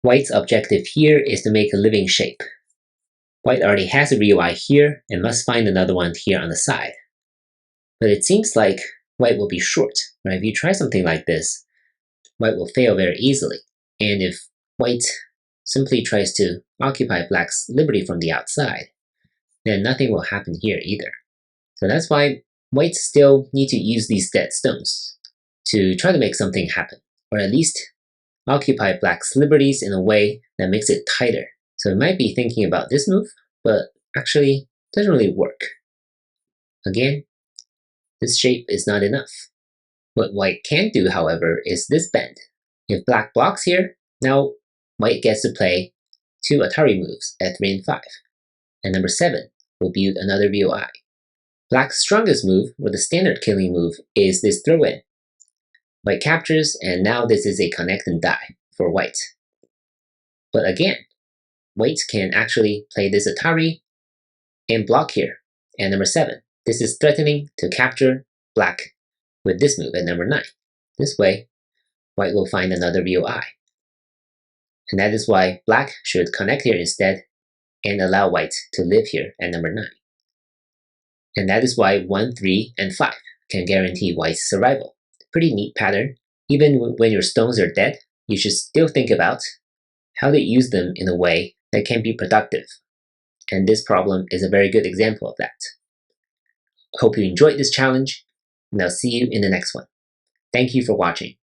White's objective here is to make a living shape. White already has a real eye here and must find another one here on the side. But it seems like white will be short, right? If you try something like this, white will fail very easily. And if white simply tries to occupy black's liberty from the outside, then nothing will happen here either. So that's why white still need to use these dead stones to try to make something happen, or at least occupy black's liberties in a way that makes it tighter. So it might be thinking about this move, but actually doesn't really work. Again, this shape is not enough. What white can do, however, is this bend. If black blocks here, now white gets to play 2 Atari moves at 3 and 5. And number 7 will build another VOI. Black's strongest move, or the standard killing move, is this throw-in. White captures, and now this is a connect and die for white. But again, white can actually play this Atari and block here. And number 7, this is threatening to capture black with this move at number 9. This way, white will find another VOI. And that is why black should connect here instead and allow white to live here at number 9. And that is why 1, 3, and 5 can guarantee white's survival. Pretty neat pattern. Even when your stones are dead, you should still think about how to use them in a way that can be productive. And this problem is a very good example of that. Hope you enjoyed this challenge, and I'll see you in the next one. Thank you for watching.